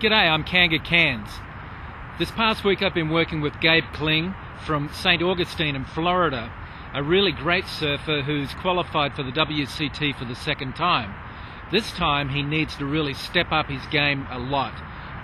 G'day, I'm Kanga Cairns. This past week I've been working with Gabe Kling from St. Augustine in Florida, a really great surfer who's qualified for the WCT for the second time. This time he needs to really step up his game a lot.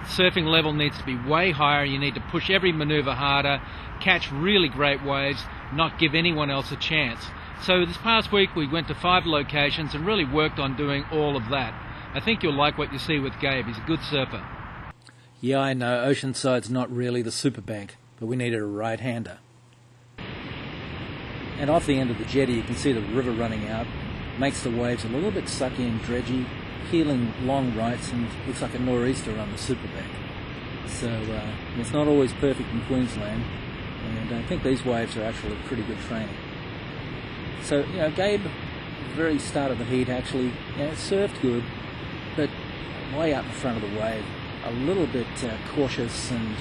The surfing level needs to be way higher, you need to push every manoeuvre harder, catch really great waves, not give anyone else a chance. So this past week we went to 5 locations and really worked on doing all of that. I think you'll like what you see with Gabe. He's a good surfer. Yeah, I know, Oceanside's not really the superbank, but we needed a right-hander. And off the end of the jetty you can see the river running out, makes the waves a little bit sucky and dredgy, heeling long rights, and looks like a nor'easter on the superbank. So it's not always perfect in Queensland, and I think these waves are actually pretty good training. So, Gabe, at the very start of the heat actually, surfed good, but way up in front of the wave, a little bit cautious and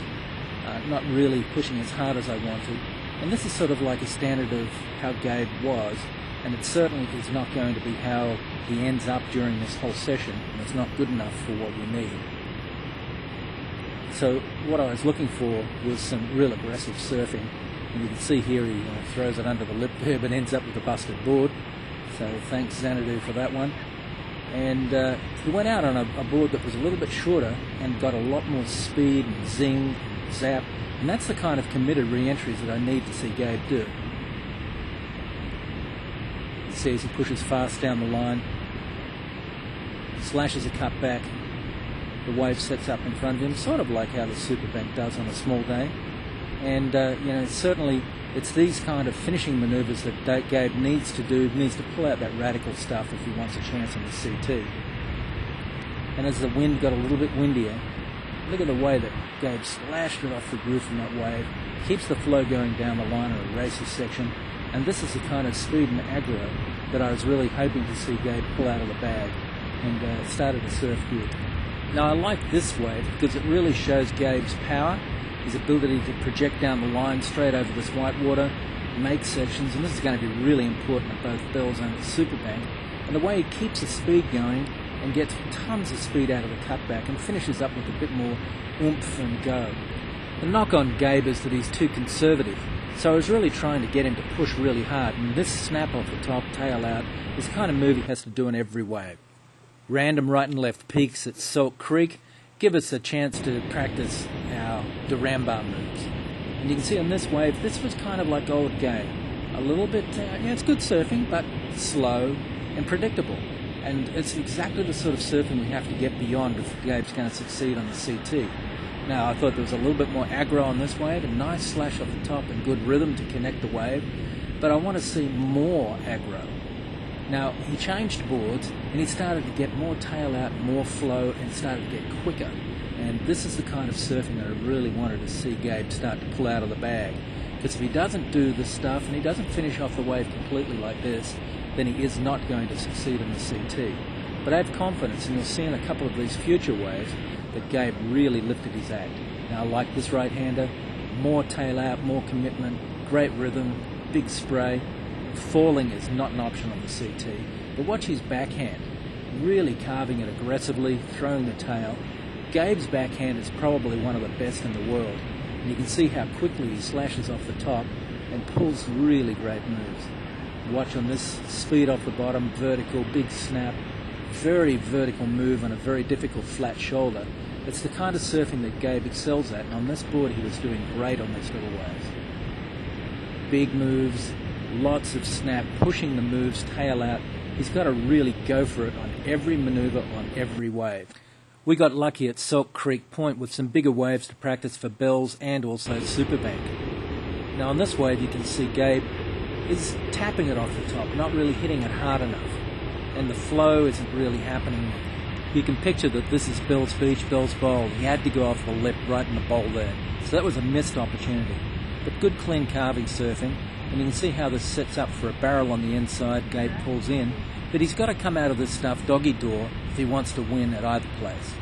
not really pushing as hard as I wanted. And this is sort of like a standard of how Gabe was, and it certainly is not going to be how he ends up during this whole session, and it's not good enough for what we need. So what I was looking for was some real aggressive surfing, and you can see here he throws it under the lip there but ends up with a busted board, so thanks Xanadu for that one. And he went out on a board that was a little bit shorter and got a lot more speed and zing and zap, and that's the kind of committed re-entries that I need to see Gabe do. You see as he pushes fast down the line, slashes a cut back, the wave sets up in front of him, sort of like how the superbank does on a small day. And certainly it's these kind of finishing manoeuvres that Gabe needs to do, needs to pull out that radical stuff if he wants a chance on the CT. And as the wind got a little bit windier, look at the way that Gabe slashed it off the groove from that wave, keeps the flow going down the line of a racy section, and this is the kind of speed and aggro that I was really hoping to see Gabe pull out of the bag, and started to surf good. Now I like this wave because it really shows Gabe's power, his ability to project down the line straight over this white water, make sections, and this is going to be really important at both Bells and the superbank, and the way he keeps the speed going and gets tons of speed out of the cutback and finishes up with a bit more oomph and go. The knock on Gabe is that he's too conservative, so I was really trying to get him to push really hard, and this snap off the top, tail out, is the kind of move he has to do in every wave. Random right and left peaks at Salt Creek give us a chance to practice our Durambar moves. And you can see on this wave, this was kind of like old Gabe. A little bit, it's good surfing, but slow and predictable. And it's exactly the sort of surfing we have to get beyond if Gabe's going to succeed on the CT. Now, I thought there was a little bit more aggro on this wave, a nice slash off the top and good rhythm to connect the wave, but I want to see more aggro. Now, he changed boards, and he started to get more tail out, more flow, and started to get quicker. And this is the kind of surfing that I really wanted to see Gabe start to pull out of the bag. Because if he doesn't do this stuff, and he doesn't finish off the wave completely like this, then he is not going to succeed in the CT. But I have confidence, and you'll see in a couple of these future waves, that Gabe really lifted his act. Now, I like this right-hander, more tail out, more commitment, great rhythm, big spray. Falling is not an option on the CT, but watch his backhand, really carving it aggressively, throwing the tail. Gabe's backhand is probably one of the best in the world, and you can see how quickly he slashes off the top and pulls really great moves. Watch on this, speed off the bottom, vertical, big snap, very vertical move on a very difficult flat shoulder. It's the kind of surfing that Gabe excels at, and on this board he was doing great on these little waves. Big moves, lots of snap, pushing the moves, tail out. He's got to really go for it on every manoeuvre, on every wave. We got lucky at Salt Creek Point with some bigger waves to practice for Bells and also Superbank. Now on this wave you can see Gabe is tapping it off the top, not really hitting it hard enough. And the flow isn't really happening. You can picture that this is Bells Beach, Bells Bowl. He had to go off the lip right in the bowl there. So that was a missed opportunity. But good clean carving surfing. And you can see how this sets up for a barrel on the inside. Gabe pulls in, but he's got to come out of this stuff doggy door if he wants to win at either place.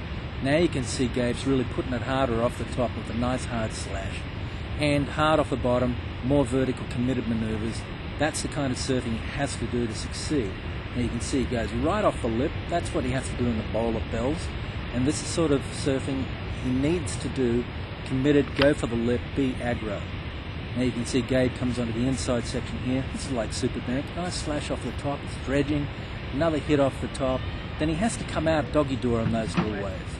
Now you can see Gabe's really putting it harder off the top with a nice hard slash, and hard off the bottom, more vertical committed manoeuvres. That's the kind of surfing he has to do to succeed. Now you can see he goes right off the lip. That's what he has to do in the bowl of Bells, and this is sort of surfing he needs to do, committed, go for the lip, be aggro. Now you can see Gabe comes onto the inside section here. This is like super bank. Nice slash off the top, it's dredging, another hit off the top. Then he has to come out doggy door on those little waves.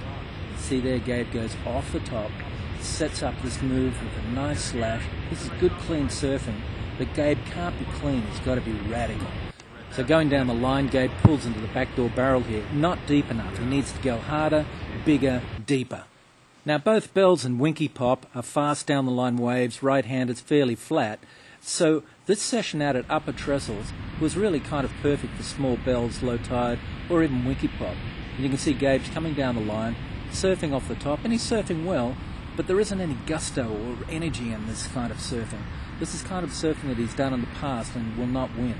See there, Gabe goes off the top, sets up this move with a nice slash. This is good clean surfing, but Gabe can't be clean, he's got to be radical. So going down the line, Gabe pulls into the backdoor barrel here, not deep enough. He needs to go harder, bigger, deeper. Now both Bells and Winky Pop are fast down the line waves, right-handed, fairly flat. So this session out at upper trestles was really kind of perfect for small Bells, low tide, or even Winky Pop. And you can see Gabe's coming down the line, surfing off the top, and he's surfing well, but there isn't any gusto or energy in this kind of surfing. This is kind of surfing that he's done in the past and will not win.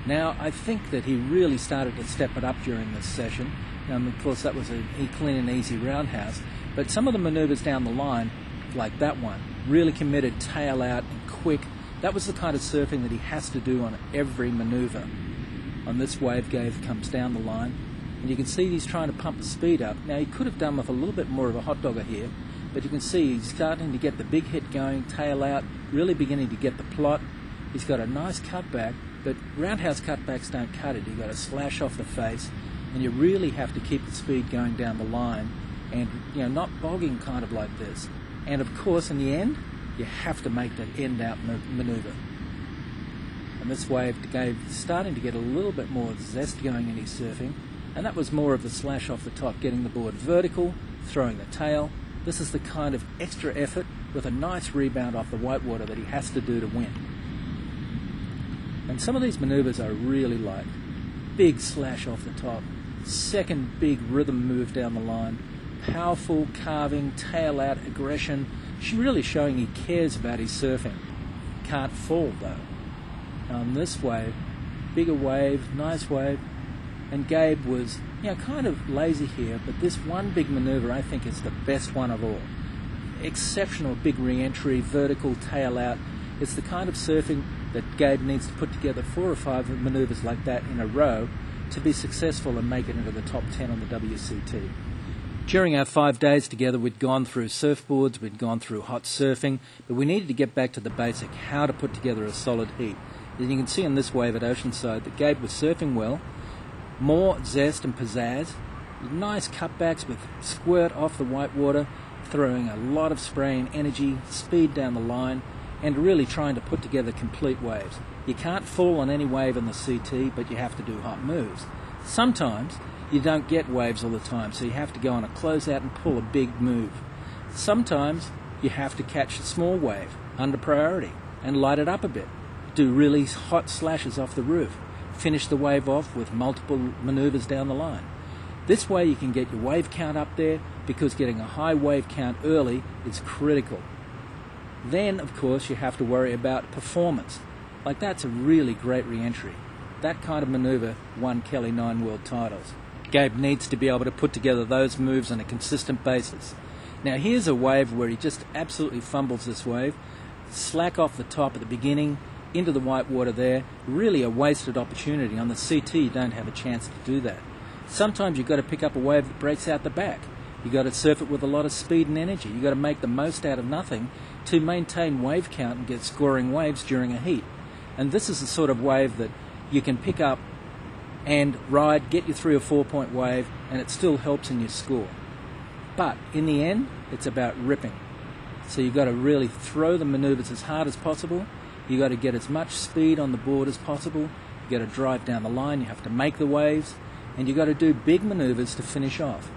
Now, I think that he really started to step it up during this session. Of course, that was a clean and easy roundhouse. But some of the maneuvers down the line, like that one, really committed, tail out and quick. That was the kind of surfing that he has to do on every maneuver. On this wave, Gabe comes down the line, and you can see he's trying to pump the speed up. Now, he could have done with a little bit more of a hot dogger here, but you can see he's starting to get the big hit going, tail out, really beginning to get the plot. He's got a nice cutback, but roundhouse cutbacks don't cut it. You've got to slash off the face, and you really have to keep the speed going down the line and not bogging kind of like this. And of course, in the end, you have to make that end out maneuver. And this wave, Gabe starting to get a little bit more zest going in his surfing, and that was more of the slash off the top, getting the board vertical, throwing the tail. This is the kind of extra effort with a nice rebound off the whitewater that he has to do to win. And some of these maneuvers I really like. Big slash off the top, second big rhythm move down the line, powerful carving, tail out aggression, really showing he cares about his surfing. Can't fall though. On this wave, bigger wave, nice wave, and Gabe was kind of lazy here, but this one big maneuver I think is the best one of all. Exceptional big re-entry, vertical, tail out. It's the kind of surfing that Gabe needs to put together 4 or 5 maneuvers like that in a row to be successful and make it into the top 10 on the WCT. During our 5 days together, we'd gone through surfboards, we'd gone through hot surfing, but we needed to get back to the basic, how to put together a solid heat. And you can see on this wave at Oceanside that Gabe was surfing well, more zest and pizzazz, nice cutbacks with squirt off the whitewater, throwing a lot of spray and energy, speed down the line, and really trying to put together complete waves. You can't fall on any wave in the CT, but you have to do hot moves. Sometimes you don't get waves all the time, so you have to go on a closeout and pull a big move. Sometimes you have to catch a small wave under priority and light it up a bit. Do really hot slashes off the roof. Finish the wave off with multiple maneuvers down the line. This way you can get your wave count up there, because getting a high wave count early is critical. Then, of course, you have to worry about performance. Like, that's a really great re-entry. That kind of maneuver won Kelly 9 world titles. Gabe needs to be able to put together those moves on a consistent basis. Now, here's a wave where he just absolutely fumbles this wave. Slack off the top at the beginning, into the whitewater there. Really a wasted opportunity. On the CT, you don't have a chance to do that. Sometimes you've got to pick up a wave that breaks out the back. You've got to surf it with a lot of speed and energy. You've got to make the most out of nothing to maintain wave count and get scoring waves during a heat. And this is the sort of wave that you can pick up and ride, get your 3 or 4 point wave, and it still helps in your score. But in the end, it's about ripping. So you've got to really throw the maneuvers as hard as possible. You've got to get as much speed on the board as possible. You've got to drive down the line. You have to make the waves. And you've got to do big maneuvers to finish off.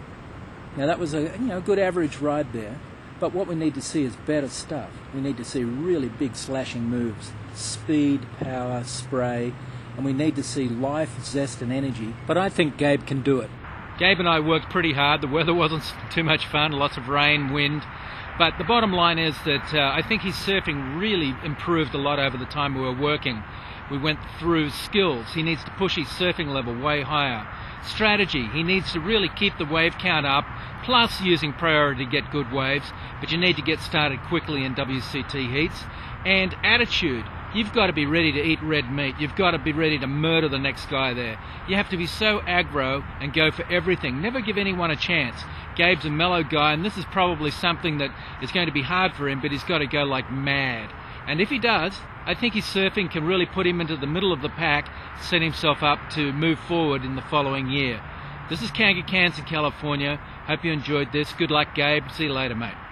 Now that was a good average ride there. But what we need to see is better stuff. We need to see really big slashing moves. Speed, power, spray. And we need to see life, zest and energy. But I think Gabe can do it. Gabe and I worked pretty hard. The weather wasn't too much fun, lots of rain, wind. But the bottom line is that I think his surfing really improved a lot over the time we were working. We went through skills. He needs to push his surfing level way higher. Strategy. He needs to really keep the wave count up, plus using priority to get good waves. But you need to get started quickly in WCT heats. And attitude. You've got to be ready to eat red meat. You've got to be ready to murder the next guy there. You have to be so aggro and go for everything. Never give anyone a chance. Gabe's a mellow guy, and this is probably something that is going to be hard for him, but he's got to go like mad. And if he does, I think his surfing can really put him into the middle of the pack, set himself up to move forward in the following year. This is Kanga, Kansas, California. Hope you enjoyed this. Good luck, Gabe. See you later, mate.